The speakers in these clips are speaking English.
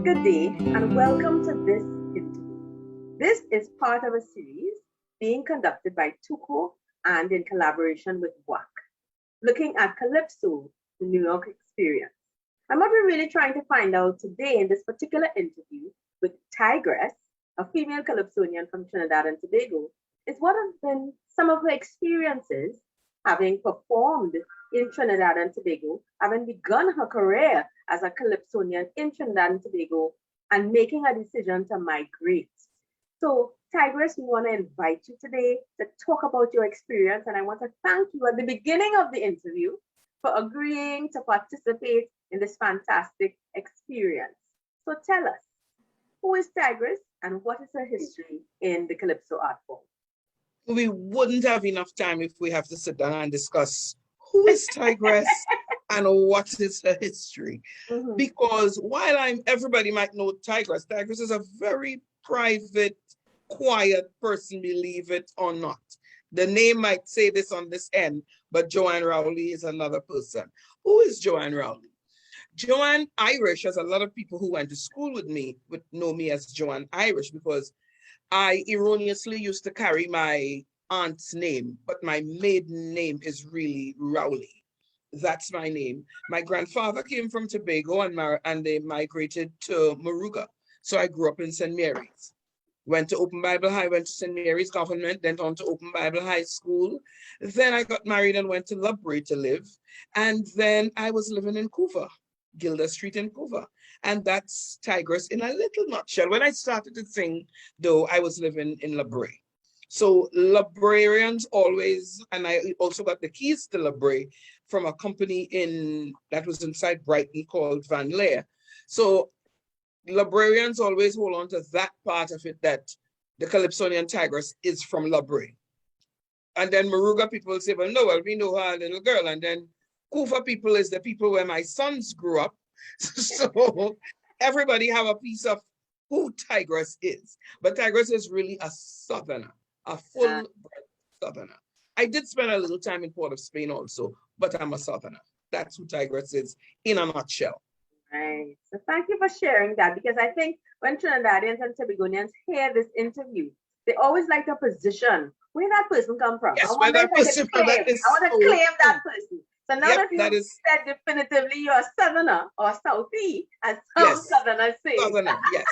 Good day and welcome to this interview. This is part of a series being conducted by TUCO and in collaboration with WACK, looking at Calypso, the New York experience. And what we're really trying to find out today in this particular interview with Tigress, a female Calypsonian from Trinidad and Tobago, is what have been some of her experiences having performed in Trinidad and Tobago, having begun her career as a Calypsonian in Trinidad and Tobago, and making a decision to migrate. So, Tigress, we want to invite you today to talk about your experience, and I want to thank you at the beginning of the interview for agreeing to participate in this fantastic experience. So tell us, who is Tigress and what is her history in the Calypso art form? We wouldn't have enough time if we have to sit down and discuss who is Tigress and what is her history. Because while everybody might know Tigress is a very private, quiet person, believe it or not. The name might say this on this end, but Joanne Rowley is another person. Who is Joanne Rowley? Joanne Irish, as a lot of people who went to school with me would know me as Joanne Irish, because I erroneously used to carry my aunt's name, but my maiden name is really Rowley. That's my name. My grandfather came from Tobago and they migrated to Moruga. So I grew up in St. Mary's. Went to Open Bible High, went to St. Mary's Government, then on to Open Bible High School. Then I got married and went to Loughborough to live. And then I was living in Couva, Gilder Street in Couva. And that's Tigress in a little nutshell. When I started to sing, though, I was living in Loughborough. So librarians always, and I also got the keys to Loughborough from a company that was inside Brighton called Van Leer. So librarians always hold on to that part of it, that the Calypsonian Tigress is from Loughborough. And then Moruga people say, well, no, we know her little girl. And then Couva people is the people where my sons grew up. So everybody have a piece of who Tigress is. But Tigress is really a southerner, a full-blood southerner. I did spend a little time in Port of Spain also, but I'm a southerner. That's who Tigress is in a nutshell. Right. So thank you for sharing that, because I think when Trinidadians and Tobagonians hear this interview, they always like to position where that person come from. Yes, I want to claim that person. So now that you said definitively you're a southerner or Southie, as some southerners say. Southerner, yes.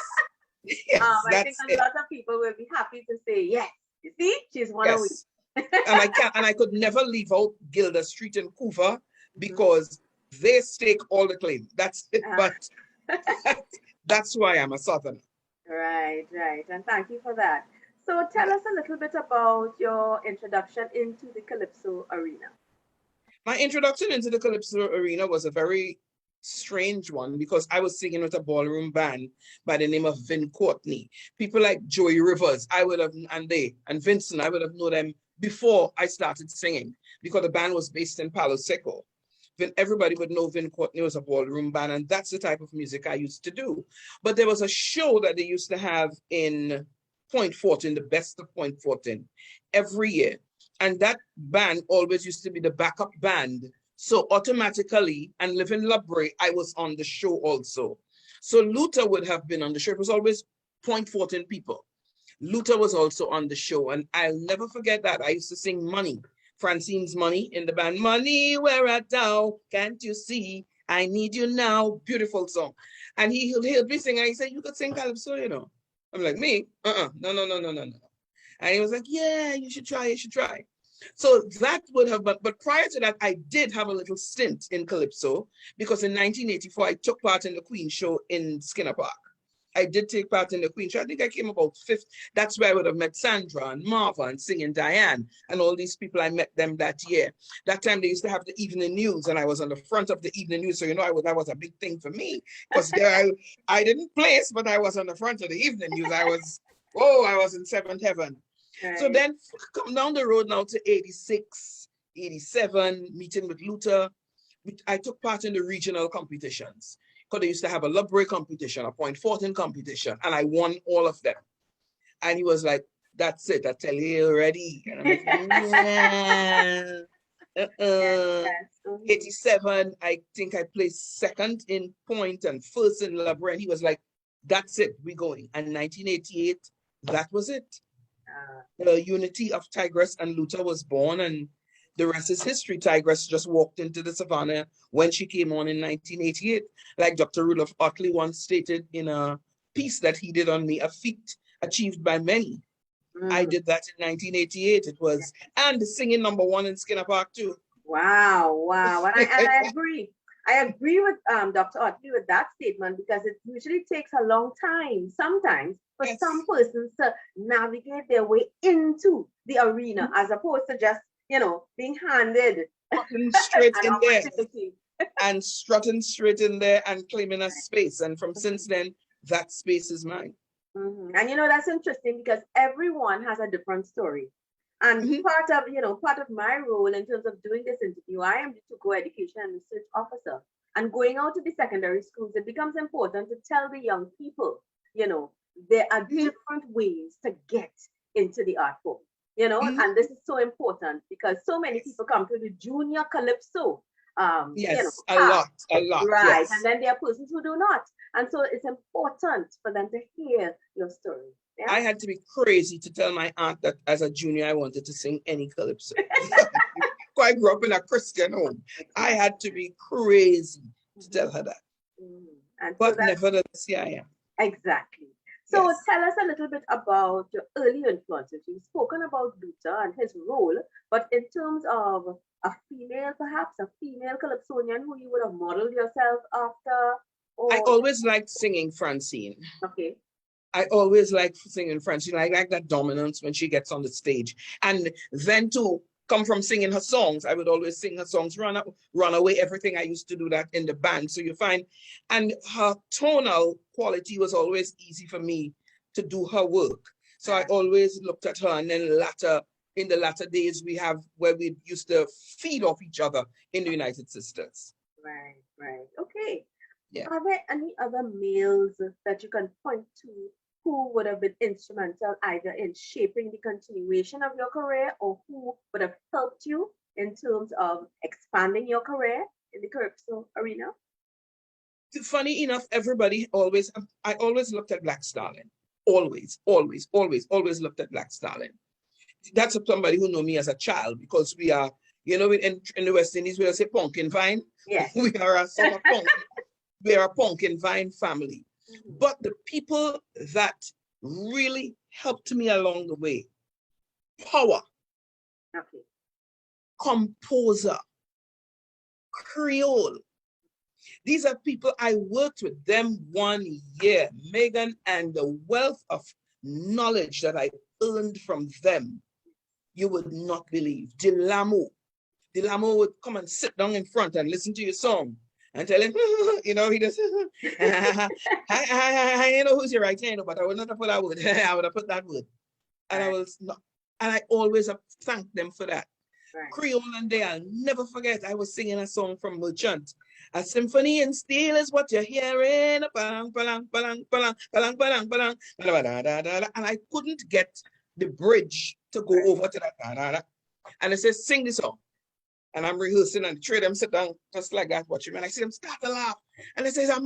Yes, I think a lot of people will be happy to say, yes, you see, she's one of we. and I could never leave out Gilder Street in Couva because they stake all the claim. That's it. But that's why I'm a southerner. Right. And thank you for that. So tell us a little bit about your introduction into the Calypso arena. My introduction into the Calypso arena was a very strange one, because I was singing with a ballroom band by the name of Vin Courtney. People like Joey Rivers, and Vincent, I would have known them before I started singing, because the band was based in Palo Seco. Everybody would know Vin Courtney was a ballroom band, and that's the type of music I used to do. But there was a show that they used to have in Point Fortin, the Best of Point Fortin, every year. And that band always used to be the backup band. So automatically, and living in Loughborough, I was on the show also. So Luther would have been on the show. It was always Point Fortin people. Luther was also on the show. And I'll never forget that. I used to sing Money, Francine's Money in the band. Money, where art thou? Can't you see? I need you now. Beautiful song. And he'll be singing. He said, you could sing Calypso, you know. I'm like, me? No. And he was like, yeah, you should try. So that would have been, but prior to that, I did have a little stint in Calypso, because in 1984, I took part in the Queen show in Skinner Park. I did take part in the Queen show. I think I came about fifth. That's where I would have met Sandra and Marva and Singing Diane and all these people. I met them that year. That time they used to have the evening news, and I was on the front of the evening news. So, that was a big thing for me, because there I didn't place, but I was on the front of the evening news. I was in seventh heaven. Right. So then come down the road now to 86, 87, meeting with Luther. I took part in the regional competitions, because they used to have a Loughborough competition, a Point Fortin competition, and I won all of them. And he was like, that's it, I tell you already. And I'm like, yeah. 87, I think I placed second in Point and first in Loughborough. And he was like, that's it, we going. And 1988, that was it. Uh, The unity of Tigress and Luther was born, and the rest is history. Tigress just walked into the savannah when she came on in 1988. Like Dr. Rudolph Otley once stated in a piece that he did on me, a feat achieved by many. I did that in 1988. It was, and singing #1 in Skinner Park too. wow, wow. And I agree. I agree with Dr. Otley with that statement because it usually takes a long time, sometimes, for Yes. some persons to navigate their way into the arena as opposed to just, being handed Strutting straight an in there opportunity. and strutting straight in there and claiming a space. And from since then, that space is mine. And that's interesting because everyone has a different story. And part of my role in terms of doing this interview, I am the TUCO Education and Research Officer. And going out to the secondary schools, it becomes important to tell the young people, there are different ways to get into the art form, and this is so important because so many people come to the junior Calypso. Yes, a path, lot. right? Yes. And then there are persons who do not. And so it's important for them to hear your story. Yeah? I had to be crazy to tell my aunt that as a junior, I wanted to sing any Calypso. I grew up in a Christian home. I had to be crazy to tell her that. And but so nevertheless, here I am. Exactly. So Yes. tell us a little bit about your early influences. You've spoken about Luther and his role, but in terms of a female, perhaps a female Calypsonian who you would have modeled yourself after? I always liked singing Francine. Okay. I always liked singing Francine. I like that dominance when she gets on the stage. And then to come from singing her songs, I would always sing her songs, Run Away, everything. I used to do that in the band. So you find, and her tonal quality was always easy for me to do her work. So I always looked at her, and then in the latter days, where we used to feed off each other in the United Sisters. Right. Okay. Yeah. Are there any other males that you can point to who would have been instrumental either in shaping the continuation of your career or who would have helped you in terms of expanding your career in the Calypso arena? Funny enough, I always looked at Black Stalin. Always looked at Black Stalin. That's somebody who knew me as a child because we are, in the West Indies, we say pumpkin vine. Yes. We are a sort of we are a pumpkin vine family. But the people that really helped me along the way, Power, Composer, Creole. These are people I worked with them 1 year, Megan, and the wealth of knowledge that I earned from them, you would not believe. Delamo would come and sit down in front and listen to your song and tell him, he does, I know who's your right hand, but I would not have put that word. I would have put that word. And I always have thanked them for that. Right. Creole and Day, I'll never forget. I was singing a song from Merchant. A symphony in steel is what you're hearing. And I couldn't get the bridge to go over to that. And it says, sing this song. And I'm rehearsing, and the three of them sit down just like that, watching me. And I see them start to laugh. And they say, it's a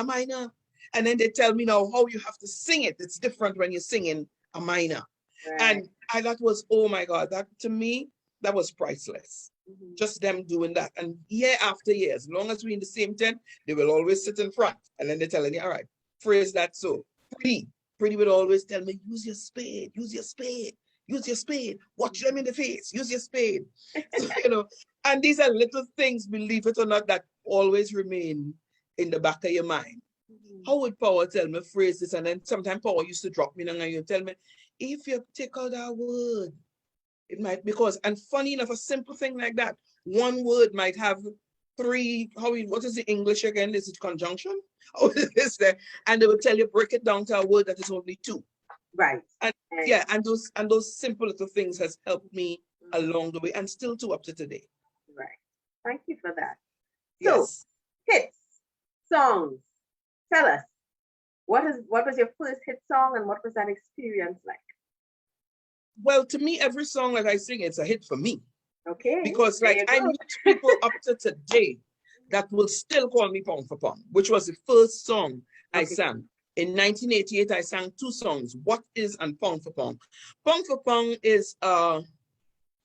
minor. And then they tell me now how you have to sing it. It's different when you're singing a minor. Right. And that was, oh my God, that to me, that was priceless. Just them doing that. And year after year, as long as we're in the same tent, they will always sit in front. And then they're telling you, all right, phrase that so. Pretty would always tell me, use your spade. Watch them in the face, use your spade. So, and these are little things, believe it or not, that always remain in the back of your mind. How would Power tell me, phrase this? And then sometimes Power used to drop me and you tell me, if you take out that word, it might, and funny enough, a simple thing like that, one word might have three, what is the English again? Is it conjunction? Or is there? And they will tell you, break it down to a word that is only two. Right. And yeah, and those simple little things has helped me along the way and still to up to today. Right. Thank you for that. Yes. So, hits, songs. Tell us, what was your first hit song and what was that experience like? Well, to me, every song that I sing, it's a hit for me. Okay. Because I meet people up to today that will still call me Pound for Pound, which was the first song I sang. In 1988, I sang 2 songs, What Is and Pong for Pong. Pong for Pong is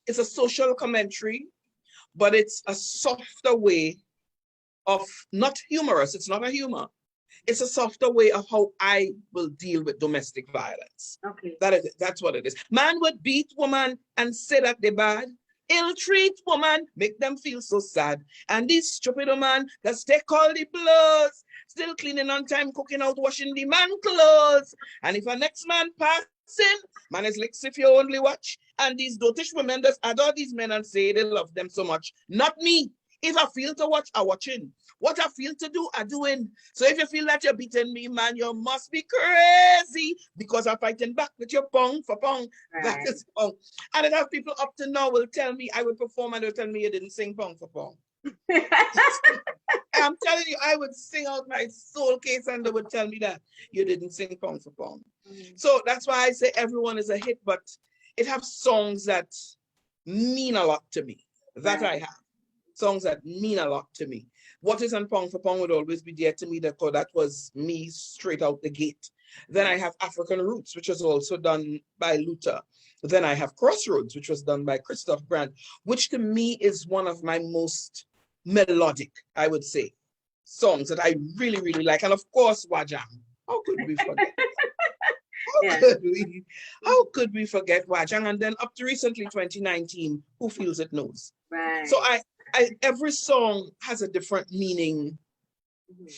it's a social commentary, but it's a softer way of, not humorous, it's not a humor. It's a softer way of how I will deal with domestic violence. Okay. That's what it is. Man would beat woman and say that they bad. Ill treat woman, make them feel so sad. And this stupid woman, cause they call the blows. Still cleaning on time, cooking out, washing the man clothes. And if a next man passing, man is like, if you only watch. And these dotish women just adore these men and say they love them so much. Not me. If I feel to watch, I'm watching. What I feel to do, I'm doing. So if you feel that you're beating me, man, you must be crazy because I'm fighting back with your pong for pong. Right. That is pong. And then have people up to now will tell me, I would perform and they'll tell me you didn't sing pong for pong. I'm telling you, I would sing out my soul case and they would tell me that you didn't sing pong for pong. So that's why I say everyone is a hit, but it has songs that mean a lot to me. That I have. Songs that mean a lot to me. What Is and Pong for Pong would always be dear to me, because that was me straight out the gate. Then I have African Roots, which was also done by Luther. Then I have Crossroads, which was done by Christoph Brandt, which to me is one of my most melodic, I would say, songs that I really, really like. And of course, Wajam. How could we forget? How could we forget Wajang? And then up to recently, 2019, Who Feels It Knows. Right. So every song has a different meaning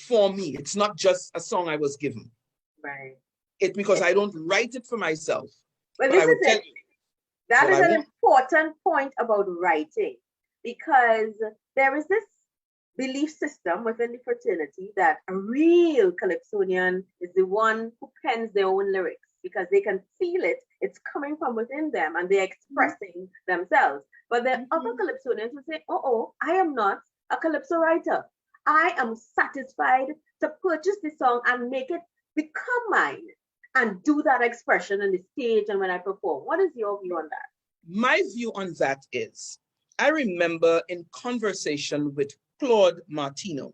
for me. It's not just a song I was given. Right. It's because I don't write it for myself. Well, this is it. That is an important point about writing, because there is this belief system within the fraternity that a real Calypsonian is the one who pens their own lyrics because they can feel it. It's coming from within them and they're expressing themselves. But the other Calypsonians will say, oh, I am not a Calypso writer. I am satisfied to purchase the song and make it become mine and do that expression on the stage and when I perform. What is your view on that? My view on that is, I remember in conversation with Claude Martino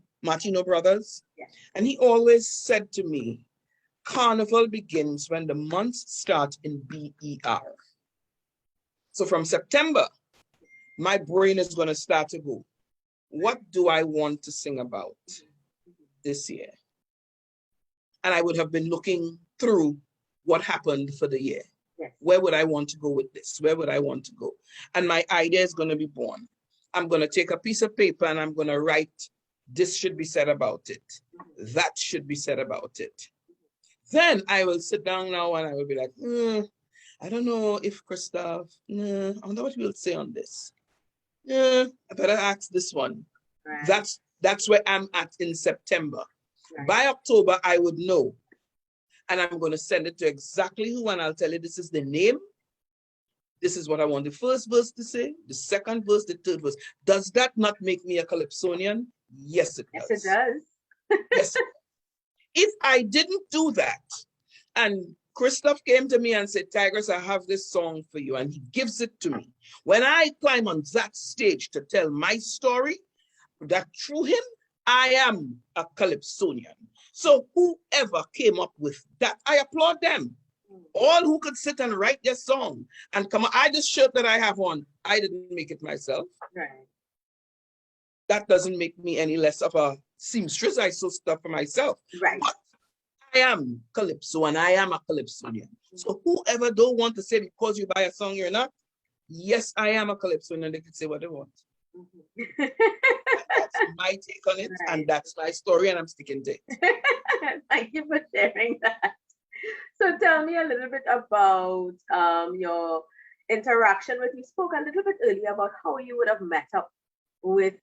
Brothers, yes. And he always said to me, Carnival begins when the months start in BER. So from September, my brain is going to start to go, what do I want to sing about this year? And I would have been looking through what happened for the year. Yes. Where would I want to go with this? Where would I want to go? And my idea is going to be born. I'm going to take a piece of paper and I'm going to write, this should be said about it. That should be said about it. Then I will sit down now and I will be like, I don't know if Christoph, I wonder what he will say on this. I better ask this one. Right. That's where I'm at in September. Right. By October, I would know. And I'm going to send it to exactly who, and I'll tell you this is the name. This is what I want the first verse to say, the second verse, the third verse. Does that not make me a Calypsonian? Yes, it does. Yes, it does. Yes. If I didn't do that, and Christoph came to me and said, Tigress, I have this song for you, and he gives it to me. When I climb on that stage to tell my story, that through him, I am a Calypsonian. So whoever came up with that, I applaud them. All who could sit and write their song and come on, this shirt that I have on, I didn't make it myself. Right. That doesn't make me any less of a seamstress. I sew stuff for myself. Right. But I am Calypso and I am a Calypsonian. So whoever don't want to say because you buy a song you're not, yes, I am a Calypsonian. They can say what they want. That's my take on it, right. And that's my story, and I'm sticking to it. Thank you for sharing that. So tell me a little bit about your interaction with, you spoke a little bit earlier about how you would have met up with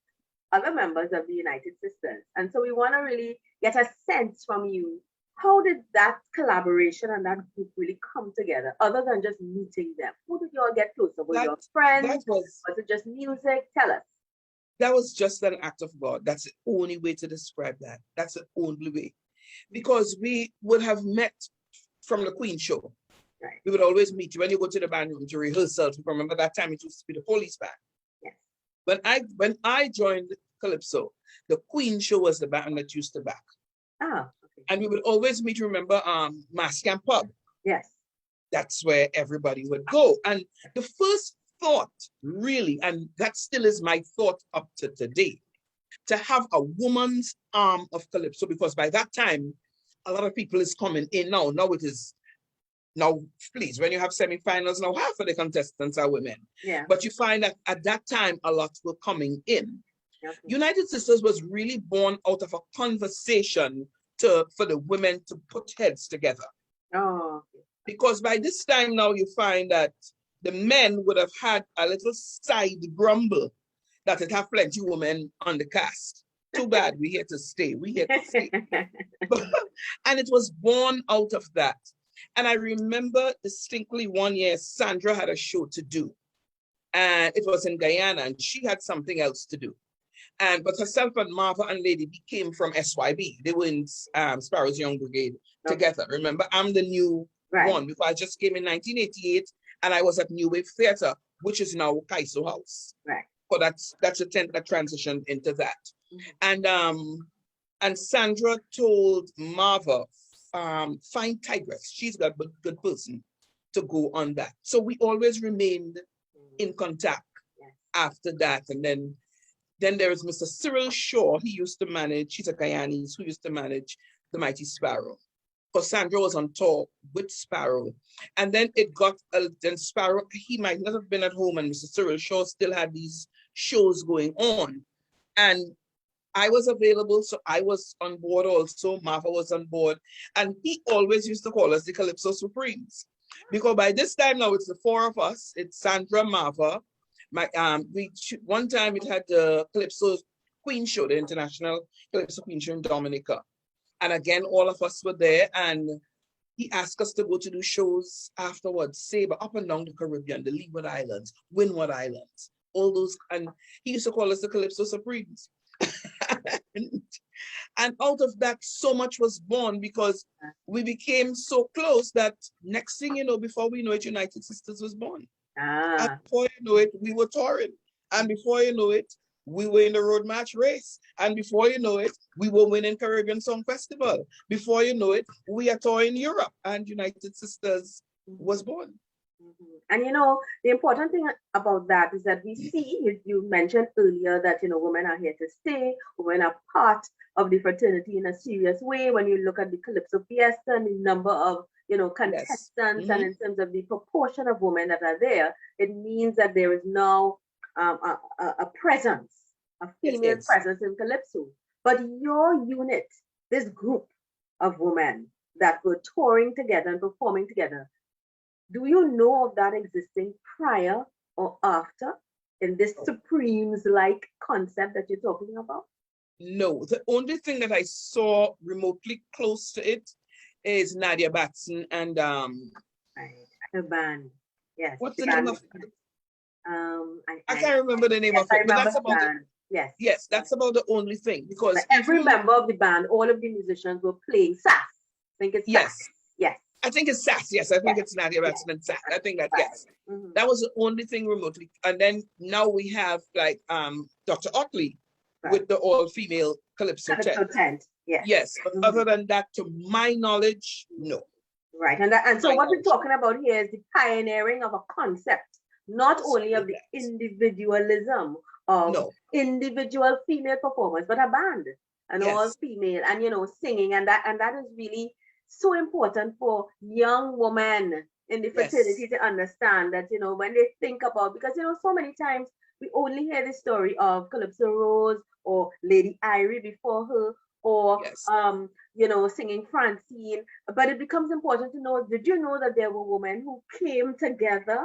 other members of the United Sisters. And so we want to really get a sense from you, how did that collaboration and that group really come together, other than just meeting them? Who did you all get closer? Were your friends? Was it just music? Tell us. That was just an act of God. That's the only way to describe that. That's the only way. Because we would have met from the Queen show. Right. We would always meet when you go to the band room to rehearsals. Remember that time it used to be the police band. Yes. When I joined Calypso, the Queen show was the band that used to back. Oh, Okay. And we would always meet, remember, Mass Camp Pub. Yes. That's where everybody would go. And the first thought, really, and that still is my thought up to today, to have a woman's arm of Calypso, because by that time, a lot of people is coming in now. Now it is, now, please, when you have semifinals, now half of the contestants are women. Yeah. But you find that at that time, a lot were coming in. Okay. United Sisters was really born out of a conversation for the women to put heads together. Oh. Okay. Because by this time now, you find that the men would have had a little side grumble that it have plenty of women on the cast. Too bad, we're here to stay. We're here to stay. And it was born out of that. And I remember distinctly one year, Sandra had a show to do. And it was in Guyana, and she had something else to do. But herself and Marva and Lady came from SYB. They were in Sparrow's Young Brigade together. Remember, I'm the new one, because I just came in 1988, and I was at New Wave Theatre, which is now Kaiso House. Right. So that's a tent that transitioned into that. And Sandra told Marva, find Tigress. She's a good person to go on that. So we always remained in contact after that. And then there is Mr. Cyril Shaw. He used to manage, he's a Guyanese who used to manage the Mighty Sparrow. Because Sandra was on tour with Sparrow. And then it got, then Sparrow, he might not have been at home, and Mr. Cyril Shaw still had these shows going on. And I was available, so I was on board also. Marva was on board. And he always used to call us the Calypso Supremes. Because by this time now, it's the four of us. It's Sandra, Marva. One time it had the Calypso Queen Show, the International Calypso Queen Show in Dominica. And again, all of us were there, and he asked us to go to do shows afterwards, Sabre, up and down the Caribbean, the Leeward Islands, Windward Islands, all those. And he used to call us the Calypso Supremes. And out of that, so much was born, because we became so close that next thing you know, before we know it, United Sisters was born. And before you know it, we were touring. And before you know it, we were in the road march race. And before you know it, we were winning Caribbean Song Festival. Before you know it, we are touring Europe, and United Sisters was born. And the important thing about that is that we see, you mentioned earlier that, women are here to stay, women are part of the fraternity in a serious way. When you look at the Calypso Fiesta and the number of, contestants, and in terms of the proportion of women that are there, it means that there is now a presence, a female presence in Calypso. But your unit, this group of women that were touring together and performing together, do you know of that existing prior or after in this Supremes-like concept that you're talking about? No, the only thing that I saw remotely close to it is Nadia Batson and the band. Yes. What's the name of it? I can't remember the name of it, but that's about it. Yes, that's about the only thing, because but every member of the band, all of the musicians were playing sass. I think it's sass. Yes. I think it's sass. Yes, I think it's Nadia Batson and sass. I think that that was the only thing remotely. And then now we have like Dr. Otley with the all-female Calypso tent. Yes, but other than that, to my knowledge, no. Right, and so what we're talking about here is the pioneering of a concept, not only of the individualism of individual female performers, but a band, and all female, and singing, and that is really so important for young women in the fraternity to understand that, when they think about, because, so many times we only hear the story of Calypso Rose or Lady Irie before her, or, singing Francine, but it becomes important to know, did you know that there were women who came together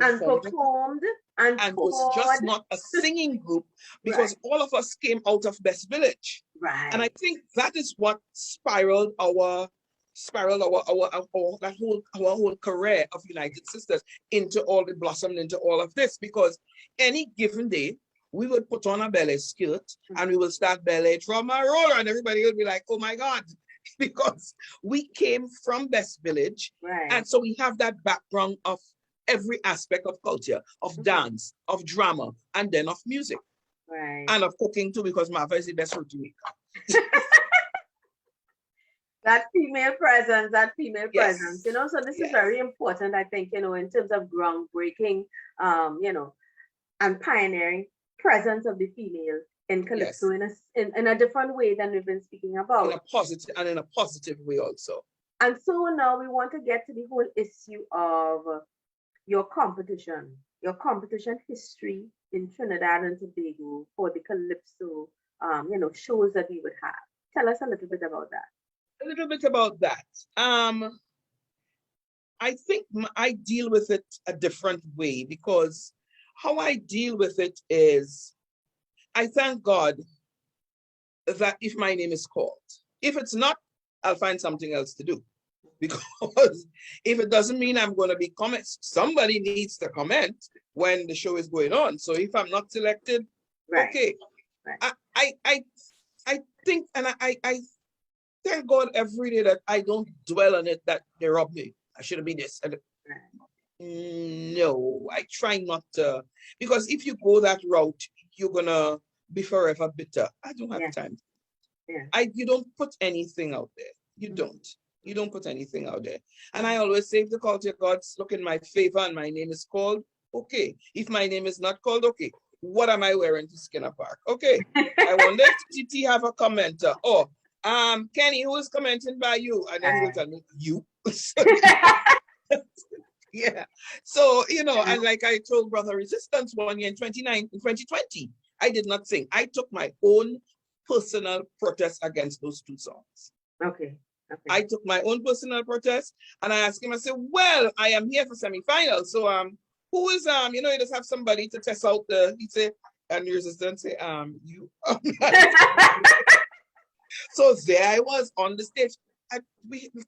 and performed and was just not a singing group, because all of us came out of Best Village. Right. And I think that is what spiraled our whole career of United Sisters into all the blossomed into all of this, because any given day we would put on a ballet skirt and we will start ballet trauma roller, and everybody would be like, oh my God, because we came from Best Village. Right. And so we have that background of every aspect of culture, of dance, of drama, and then of music. Right. And of cooking too, because Marva is the best roti maker. That female presence, that female presence, Yes. you know, so this is Yes. very important, I think, you know, in terms of groundbreaking, you know, and pioneering presence of the female in Calypso Yes. in a different way than we've been speaking In about. a positive and in a positive way also. And so now we want to get to the whole issue of your competition history in Trinidad and Tobago for the Calypso, you know, shows that we would have. Tell us a little bit about that. A little bit about that. I think I deal with it a different way because how I deal with it is I thank God that if my name is called, if it's not, I'll find something else to do. Because if it doesn't mean I'm going to be comment, somebody needs to comment when the show is going on. So if I'm not selected, Right. okay. Right. I think, and I thank God every day that I don't dwell on it, that they robbed me. I should have been this. No, I try not to, because if you go that route, you're gonna be forever bitter. I don't have time. Yeah. You don't put anything out there. You don't. You don't put anything out there. And I always say, if the call to God's look in my favor and my name is called, okay. If my name is not called, okay. What am I wearing to Skinner Park? Okay. I wonder if TT have a commenter. Oh, Kenny, who is commenting by you? And then he will tell me, you. Yeah. So, you know, and like I told Brother Resistance one year in 2020, I did not sing. I took my own personal protest against those two songs. Okay. Okay. I took my own personal protest and I asked him, I said, well, I am here for semifinals. So who is you know, you just have somebody to test out he said, and Resistance say, you. So there I was on the stage.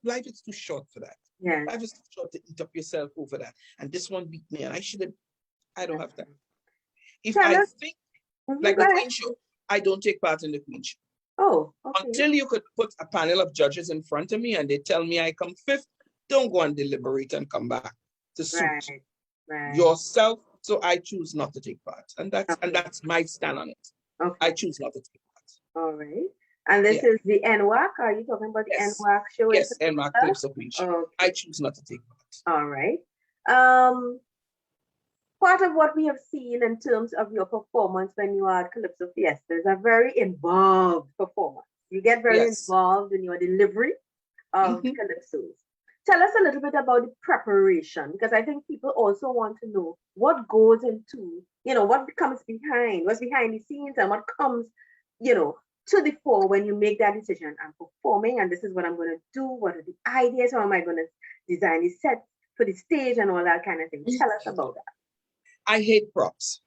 Life is too short for that. Yeah. Life is too short to eat up yourself over that. And this one beat me, and I don't have time. If I think, like the Queen Show, I don't take part in the Queen Show. Oh, okay. Until you could put a panel of judges in front of me and they tell me I come fifth, don't go and deliberate and come back to suit yourself. So I choose not to take part. And that's my stand on it. Okay. I choose not to take part. All right. And this is the NWAC. Are you talking about the NWAC show? Yes, NWAC Calypso Queen Show. Okay. I choose not to take part. All right. Part of what we have seen in terms of your performance when you are at Calypso Fiesta is a very involved performance. You get very involved in your delivery of Calypsos. Tell us a little bit about the preparation, because I think people also want to know what goes into, you know, what comes behind, what's behind the scenes and what comes, you know, to the fore when you make that decision. I'm performing and this is what I'm going to do. What are the ideas? How am I going to design the set for the stage and all that kind of thing? Tell us about that. I hate props.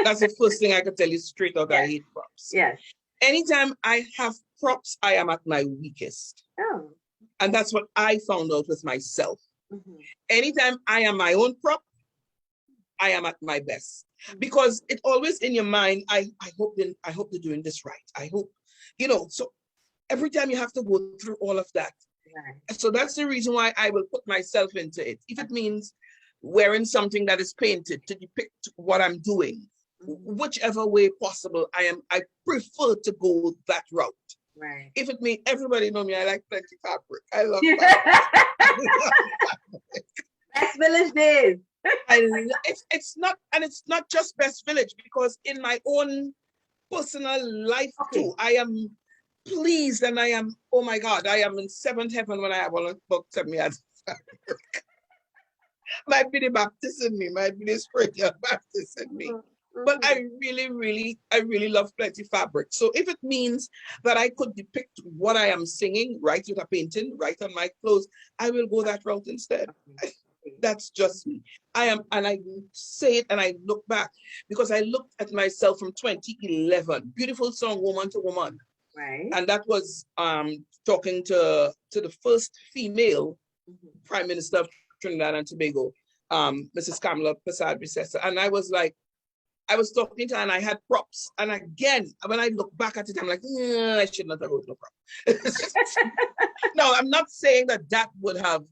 That's the first thing I could tell you straight out. I hate props. Yes. Anytime I have props, I am at my weakest. Oh. And that's what I found out with myself. Anytime I am my own prop, I am at my best. Because it always in your mind, I hope they're doing this right. I hope, you know, so every time you have to go through all of that. Right. So that's the reason why I will put myself into it. If it means wearing something that is painted to depict what I'm doing, whichever way possible, I prefer to go that route. Right. If it means, everybody know me, I like plenty fabric. I love fabric. Best Village days. It's not just Best Village, because in my own personal life too, I am pleased and I am, oh my God, I am in seventh heaven when I have all book to me as fabric. Might be the Baptist in me, might be the spiritual Baptist in me. But I really love plenty fabric. So if it means that I could depict what I am singing, right with a painting, right on my clothes, I will go that route instead. That's just me. And I say it and I look back, because I looked at myself from 2011, beautiful song, Woman to Woman. Right. And that was talking to the first female Prime Minister of Trinidad and Tobago, Mrs. Kamala Persad-Bissessar. And I was like, I was talking to her and I had props. And again, when I look back at it, I'm like, I should not have wrote no prop. No, I'm not saying that would have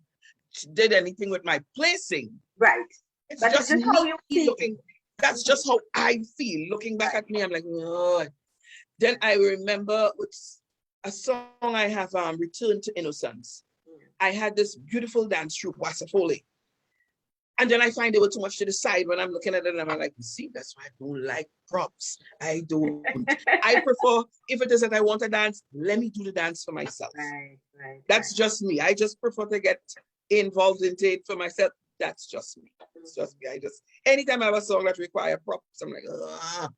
did anything with my placing. Right. It's just how you feel. Looking. That's just how I feel. Looking back at me, I'm like, oh. Then I remember a song I have, Return to Innocence. I had this beautiful dance troupe, Wasafole. And then I find they were too much to the side when I'm looking at it, and I'm like, see, that's why I don't like props. I don't. I prefer, if it is that I want to dance, let me do the dance for myself. Right. That's just me. I just prefer to get involved in it for myself. That's just me. It's just me. Anytime I have a song that requires props, I'm like, ah.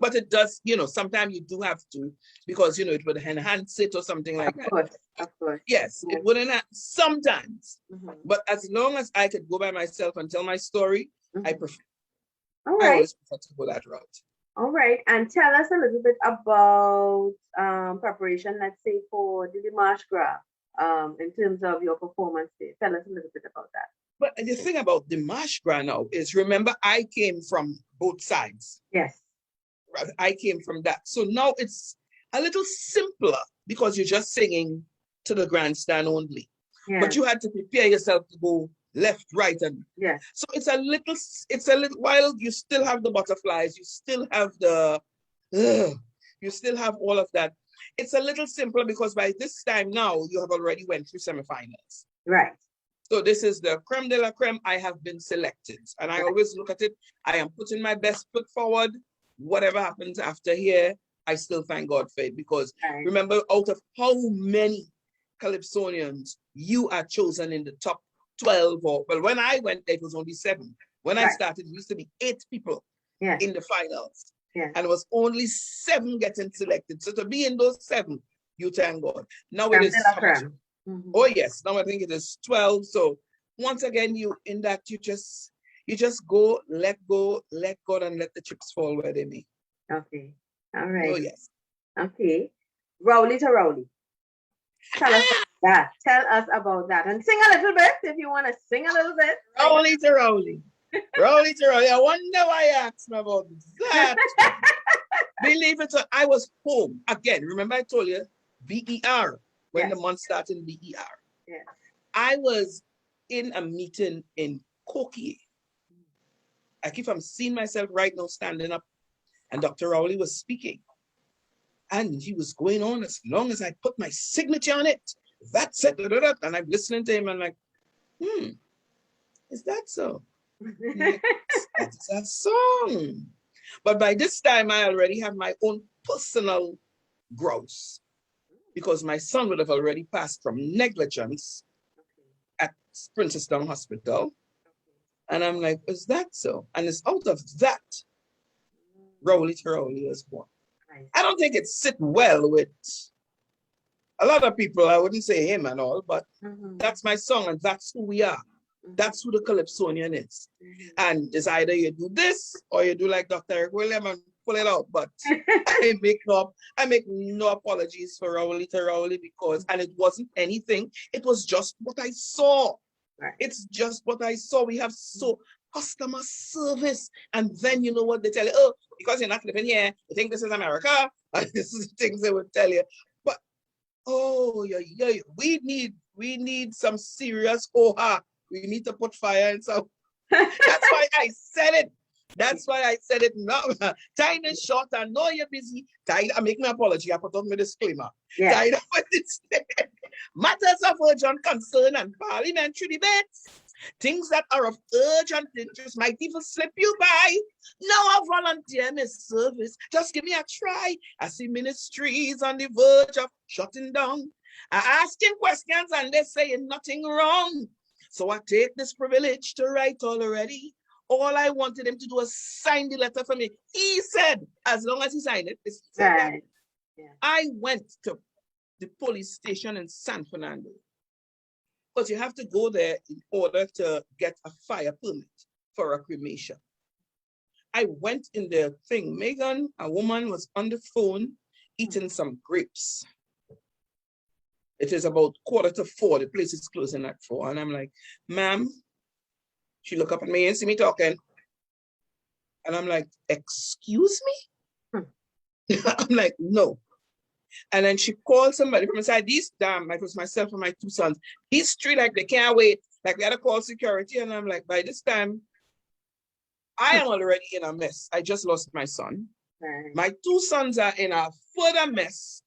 But it does, sometimes you do have to, because, it would enhance it or something like that. Of course. Yes, it wouldn't sometimes. But as long as I could go by myself and tell my story, I prefer. All right. I always prefer to go that route. All right. And tell us a little bit about preparation, let's say, for the March Gras, in terms of your performance there. Tell us a little bit about that. But the thing about the March Gras now is, remember, I came from both sides. Yes. I came from that. So now it's a little simpler because you're just singing to the grandstand only. Yeah. But you had to prepare yourself to go left, right, and so it's a little, while you still have the butterflies, you still have you still have all of that. It's a little simpler because by this time now you have already went through semifinals. Right. So this is the creme de la creme. I have been selected, and I always look at it. I am putting my best foot forward. Whatever happens after here, I still thank God for it, because remember, out of how many Calypsonians you are chosen in the top 12, or well, when I went, it was only 7. When I started, it used to be 8 people in the finals, and it was only 7 getting selected. So to be in those 7, you thank God. Now it is oh yes, now I think it is 12. So once again, you just go, let God, and let the chips fall where they may. Okay. All right. Oh yes. Okay. Rowley to Rowley. Tell us about that. Tell us about that. And sing a little bit if you want to sing a little bit. Rowley to Rowley. Rowley to Rowley. I wonder why you asked me about that. Believe it or not, I was home. Again, remember I told you, BER, when the month started in BER. Yes. I was in a meeting in Koki. Like if I'm seeing myself right now standing up, and Dr. Rowley was speaking. And he was going on as long as I put my signature on it. That's it. And I'm listening to him and like, is that so? Like, that's a song. But by this time, I already have my own personal grouse, because my son would have already passed from negligence at Princetown Hospital. And I'm like, is that so? And it's out of that, Rowley to Rowley was born. I don't think it sit well with a lot of people. I wouldn't say him and all, but that's my song, and that's who we are. That's who the Calypsonian is. And it's either you do this or you do like Dr. Eric William and pull it out. But I make no apologies for Rowley to Rowley, because, and it wasn't anything. It was just what I saw. It's just what I saw. We have customer service, and then you know what they tell you, oh, because you're not living here, you think this is America, and this is the things they would tell you. But we need some serious we need to put fire in some. That's why I said it. That's why I said it now. Time is short. I know you're busy. I make my apology. I put on my disclaimer. Tired of it. Matters of urgent concern and parliamentary debates. Things that are of urgent interest might even slip you by. Now I volunteer my service. Just give me a try. I see ministries on the verge of shutting down. I asking questions and they're saying nothing wrong. So I take this privilege to write already. All I wanted him to do was sign the letter for me. He said, as long as he signed it, I went to the police station in San Fernando, because you have to go there in order to get a fire permit for a cremation. I went in the thing. Megan, a woman, was on the phone eating some grapes. It is about 3:45. The place is closing at 4. And I'm like, ma'am. She looked up at me and see me talking. And I'm like, excuse me? I'm like, no. And then she called somebody from inside. It was myself and my 2 sons. These 3, like, they can't wait. Like, we had to call security. And I'm like, by this time, I am already in a mess. I just lost my son. My 2 sons are in a further mess.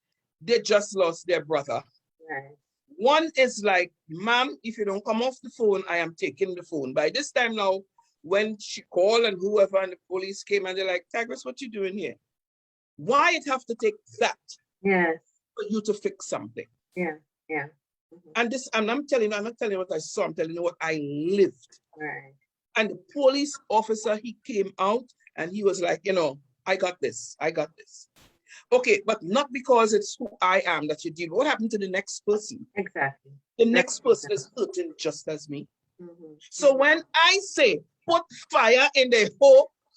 they just lost their brother. Right. One is like, ma'am, if you don't come off the phone, I am taking the phone. By this time now, when she called and whoever and the police came and they're like, Tigress, what you doing here? Why it have to take that Yes. for you to fix something? Yeah. Yeah. And this, and I'm not telling you what I saw, I'm telling you what I lived. Right. And the police officer, he came out and he was like, I got this. Okay, but not because it's who I am that you deal with. What happened to the next person? Exactly. The next person is hurting just as me. Mm-hmm. So when I say put fire in the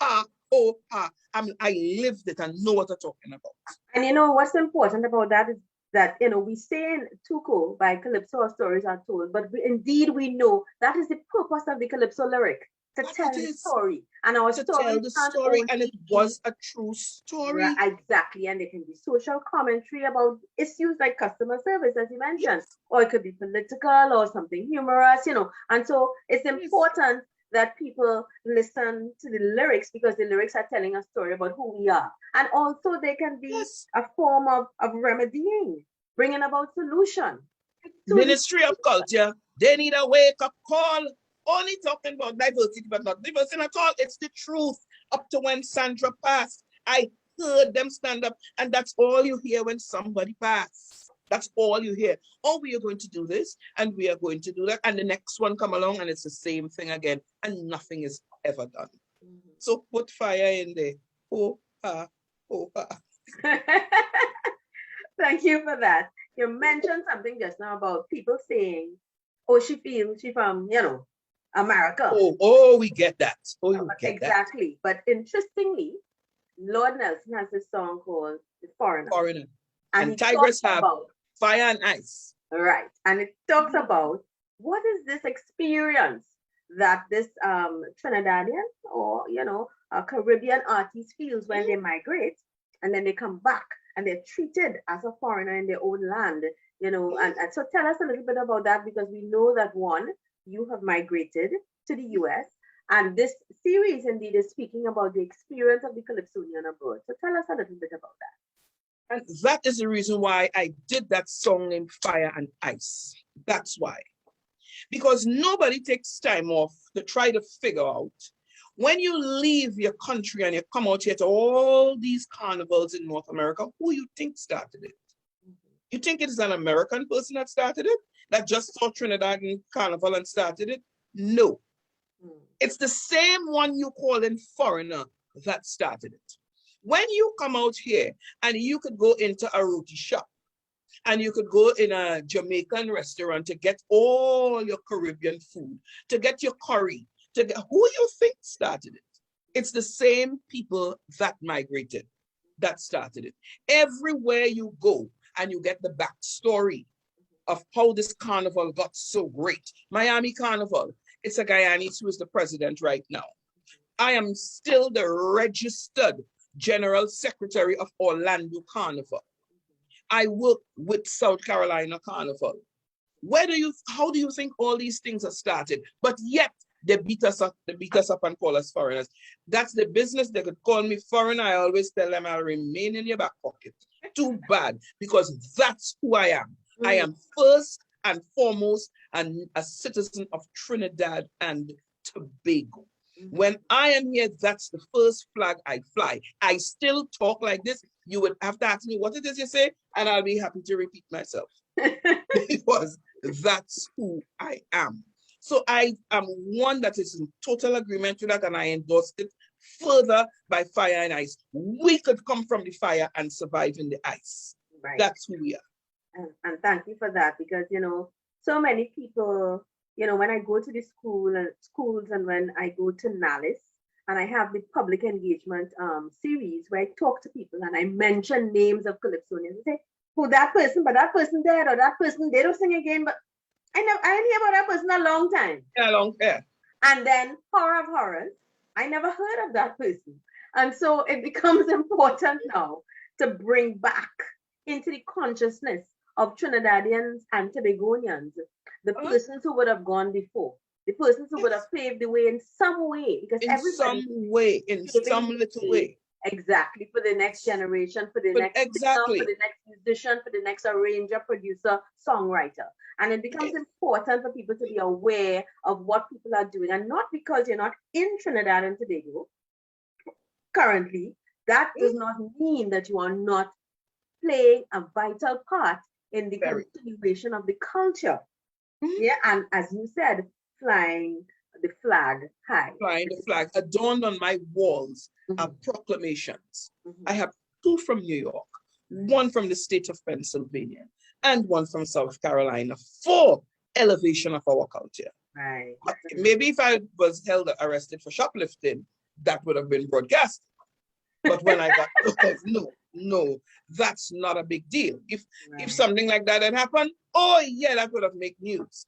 I lived it and know what I'm talking about. And what's important about that is that we say in TUCO by Calypso our stories are told, but indeed we know that is the purpose of the Calypso lyric, to tell the story. And our to story tell the story, and it was a true story. Right, exactly. And there can be social commentary about issues like customer service, as you mentioned, or it could be political or something humorous, And so it's important that people listen to the lyrics, because the lyrics are telling a story about who we are. And also they can be a form of remedying, bringing about solution. Ministry of Culture, they need a wake-up call. Only talking about diversity, but not diversity at all. It's the truth. Up to when Sandra passed, I heard them stand up, and that's all you hear when somebody passes. That's all you hear. Oh, we are going to do this, and we are going to do that, and the next one come along, and it's the same thing again, and nothing is ever done. Mm-hmm. So put fire in there. Thank you for that. You mentioned something just now about people saying, "Oh, she from America." Oh, we get that. Oh, you get exactly. That. But interestingly, Lord Nelson has a song called "The Foreigner." And Tigress have Fire and Ice. Right. And it talks about what is this experience that this Trinidadian or, Caribbean artist feels when they migrate and then they come back and they're treated as a foreigner in their own land, and so tell us a little bit about that, because we know that one, you have migrated to the US, and this series indeed is speaking about the experience of the Calypsonian abroad. So tell us a little bit about that. And that is the reason why I did that song named Fire and Ice. That's why. Because nobody takes time off to try to figure out, when you leave your country and you come out here to all these carnivals in North America, who you think started it? Mm-hmm. You think it is an American person that started it? That just saw Trinidad and Carnival and started it? No. Mm-hmm. It's the same one you call in foreigner that started it. When you come out here and you could go into a roti shop and you could go in a Jamaican restaurant to get all your Caribbean food, to get your curry, to get, who you think started it? It's the same people that migrated that started it. Everywhere you go and you get the backstory of how this carnival got so great. Miami Carnival, it's a Guyanese who is the president right now. I am still the registered General Secretary of Orlando Carnival. I work with South Carolina Carnival. How do you think all these things are started? But yet they beat us up and call us foreigners. That's the business. They could call me foreigner. I always tell them I'll remain in your back pocket. Too bad, because that's who I am. Mm. I am first and foremost a citizen of Trinidad and Tobago. When I am here, that's the first flag I fly. I still talk like this. You would have to ask me what it is you say, and I'll be happy to repeat myself. Because that's who I am. So I am one that is in total agreement with that, and I endorsed it further by Fire and Ice. We could come from the fire and survive in the ice. Right. That's who we are. And thank you for that, because, so many people, when I go to the schools and when I go to NALIS and I have the public engagement series where I talk to people and I mention names of Calypsonians and say, who that person, but that person dead, or that person, they don't sing again, but I didn't hear about that person a long time. Yeah, long time. And then, horror of horrors, I never heard of that person. And so it becomes important now to bring back into the consciousness of Trinidadians and Tobagonians the persons who would have gone before, the persons who would have paved the way in some way, because in some little way. Exactly, for the next generation, for the But next singer, for the next musician, for the next arranger, producer, songwriter. And it becomes important for people to be aware of what people are doing. And not because you're not in Trinidad and Tobago currently, that does not mean that you are not playing a vital part in the continuation of the culture. Yeah, and as you said, flying the flag high. Flying the flag. Adorned on my walls are proclamations. I have 2 from New York, 1 from the state of Pennsylvania, and 1 from South Carolina for elevation of our culture. Right. Maybe if I was arrested for shoplifting, that would have been broadcast. But when I got no, that's not a big deal. If something like that had happened, oh yeah, that would have made news.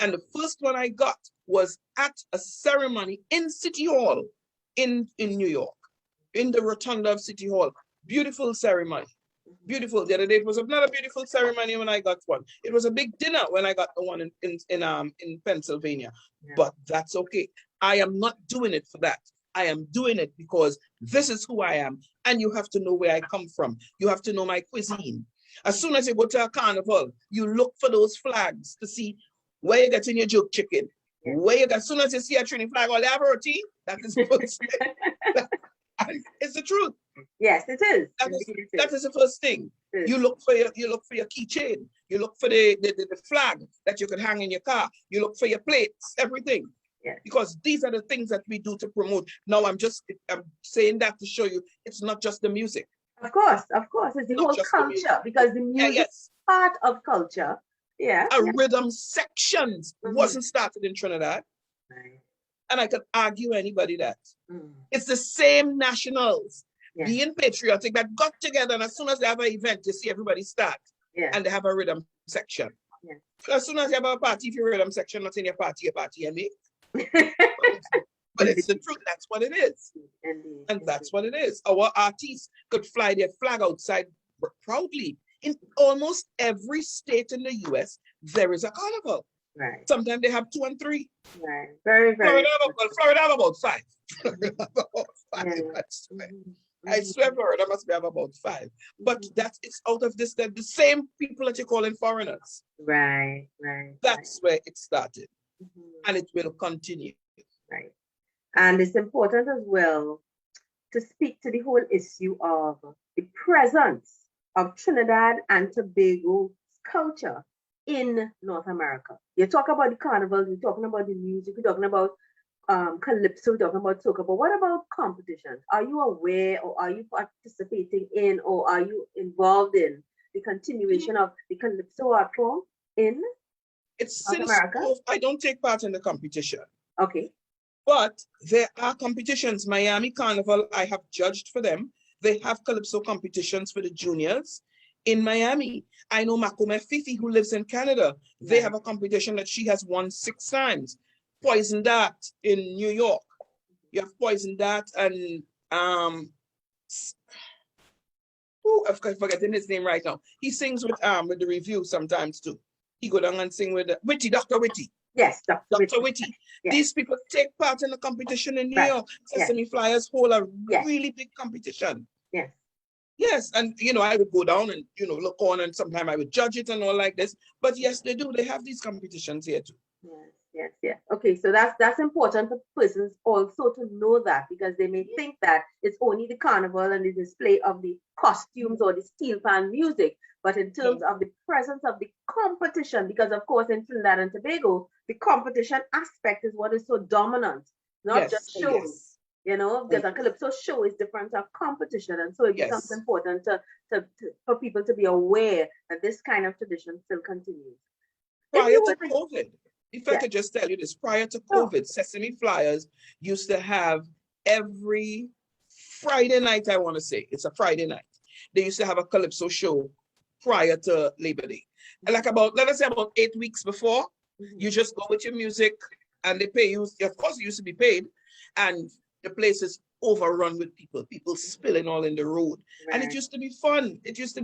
And the first one I got was at a ceremony in City Hall in New York, in the rotunda of City Hall. Beautiful ceremony. Beautiful. The other day it was not a beautiful ceremony when I got one. It was a big dinner when I got the one in Pennsylvania. Yeah. But that's okay. I am not doing it for that. I am doing it because this is who I am. And you have to know where I come from. You have to know my cuisine. As soon as you go to a carnival, you look for those flags to see where you getting your jerk chicken. Yeah. As soon as you see a Trinity flag or they have roti, that is the first thing. It's the truth. Yes, it is. That is the first thing. You look for your keychain. You look for the flag that you could hang in your car. You look for your plates, everything. Yeah. Because these are the things that we do to promote. Now I'm saying that to show you it's not just the music. Of course, it's the whole culture, because the music is part of culture. Yeah. Rhythm sections wasn't started in Trinidad. Right. And I could argue anybody that. It's the same nationals being patriotic that got together, and as soon as they have an event, you see everybody start. Yeah. And they have a rhythm section. Yeah. So as soon as you have a party, if your rhythm section not in your party, and me. But it's the truth. That's what it is. Indeed. And that's what it is. Our artists could fly their flag outside proudly. In almost every state in the US, there is a carnival. Right. Sometimes they have 2 and 3. Right. Very, very. Florida have about 5. I swear Florida must have about 5. But it's out of this, that the same people that you're calling foreigners. Right. That's where it started. And it will continue. Right. And it's important as well to speak to the whole issue of the presence of Trinidad and Tobago's culture in North America. You talk about the carnival, you're talking about the music, you're talking about Calypso, you're talking about TUCO, but what about competitions? Are you aware, or are you participating in, or are you involved in the continuation of the Calypso art form in North America? I don't take part in the competition. Okay. But there are competitions. Miami Carnival, I have judged for them. They have Calypso competitions for the juniors in Miami. I know Makome Fifi, who lives in Canada. They have a competition that she has won 6 times. Poison Dart in New York. You have Poison Dart and I'm forgetting his name right now. He sings with the review sometimes too. He go down and sing with Witty, Dr. Witty. Yes, Dr. Witty. Yes. These people take part in the competition in New York. Sesame Flyers hold a really big competition. Yes. Yes, and I would go down and look on, and sometimes I would judge it and all like this. But yes, they do. They have these competitions here too. Yes. Okay, so that's important for persons also to know that, because they may think that it's only the carnival and the display of the costumes or the steel pan music, but in terms of the presence of the competition, because of course in Trinidad and Tobago, the competition aspect is what is so dominant, not just shows. Because a Calypso show is different to a competition, and so it becomes important for people to be aware that this kind of tradition still continues. Prior to COVID, if I could just tell you this, prior to COVID, Sesame Flyers used to have every Friday night, I want to say, it's a Friday night, they used to have a Calypso show prior to Labor Day. And let us say about 8 weeks before, you just go with your music and they pay you. Of course, you used to be paid, and the place is overrun with people spilling all in the road. Right. And it used to be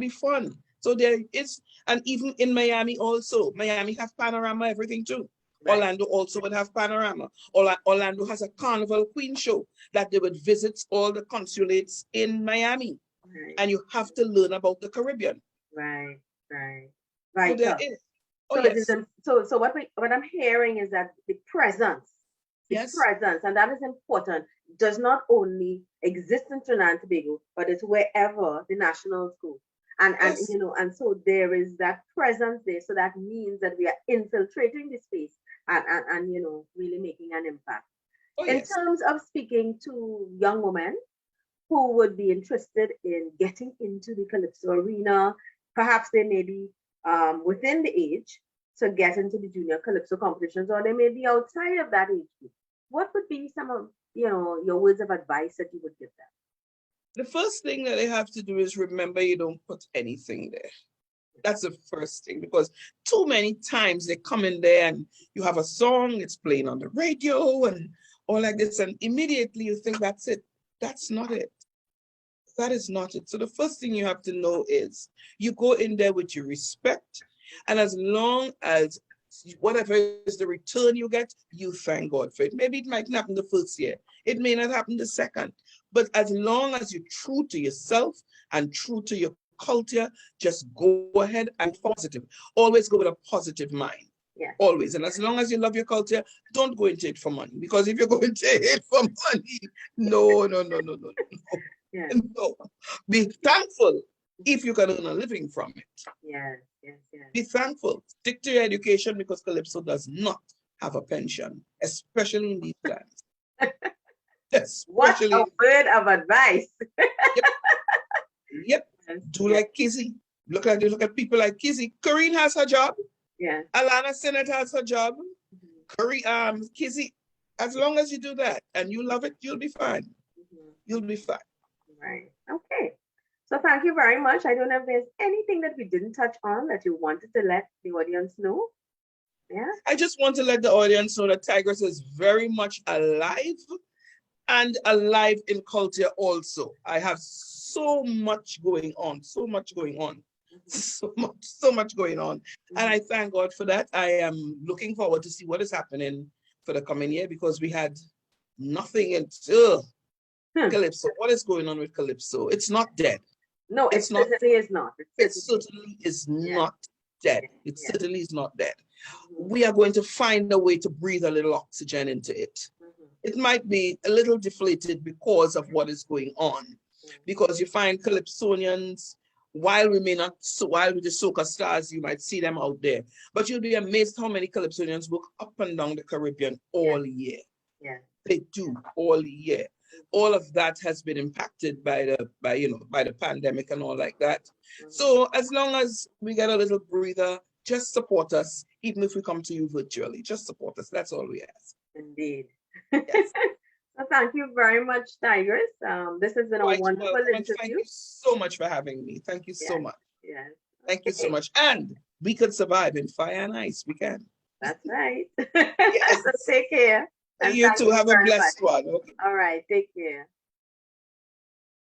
fun. So there is, and even in Miami also, Miami have panorama, everything too. Right. Orlando also would have Panorama. Orlando has a Carnival Queen show that they would visit all the consulates in Miami. Right. And you have to learn about the Caribbean. Right. Right. So Right. there is. Oh, So yes. so what I'm hearing is that the presence, Yes. and that is important, does not only exist in Trinidad and Tobago, but it's wherever the nationals go. And Yes. you know, and so there is that presence there. So that means that we are infiltrating the space and you know, really making an impact. Oh, In yes. terms of speaking to young women who would be interested in getting into the Calypso arena, perhaps they may be within the age to get into the junior Calypso competitions, or they may be outside of that age group. What would be some of, you know, your words of advice that you would give them? The first thing that they have to do is remember you don't put anything there. That's the first thing, because too many times they come in there and you have a song, it's playing on the radio and all like this, and immediately you think that's it. That's not it. That is not it. So the first thing you have to know is you go in there with your respect, and as long as whatever is the return you get, you thank God for it. Maybe it might not happen the first year. It may not happen the second. But as long as you're true to yourself and true to your culture, just go ahead and positive. Always go with a positive mind. Yeah. Always. And as long as you love your culture, don't go into it for money. Because if you're going to it for money, no. Yeah. No. Be thankful if you can earn a living from it. Yes. Be thankful. Stick to your education, because Calypso does not have a pension, especially in these lands. What Especially. a word of advice. Yep. Yes. Do like Kizzy. Look at people like Kizzy. Corrine has her job. Yeah. Alana Sennett has her job. Kizzy. As long as you do that and you love it, you'll be fine. You'll be fine. Right. Okay. So thank you very much. I don't know if there's anything that we didn't touch on that you wanted to let the audience know. Yeah. I just want to let the audience know that Tigress is very much alive and alive in culture also. I have so much going on. So much going on. And I thank God for that. I am looking forward to see what is happening for the coming year, because we had nothing until Calypso. What is going on with Calypso? It's not dead. No, it certainly is not. It certainly is not dead. It certainly is not dead. We are going to find a way to breathe a little oxygen into it. It might be a little deflated because of what is going on. Because you find Calypsonians, while we're the soca stars, you might see them out there. But you'll be amazed how many Calypsonians work up and down the Caribbean all year. Yeah. They do all year. All of that has been impacted by the pandemic and all like that. So as long as we get a little breather, just support us, even if we come to you virtually. Just support us. That's all we ask. Indeed. Yes. So thank you very much, Tigress. This has been a wonderful interview. Thank you so much for having me. Thank you so much. Yes. Thank you so much. And we could survive in fire and ice. We can. That's right. Yes. So take care. And you too. Have a blessed one. Okay. All right. Take care.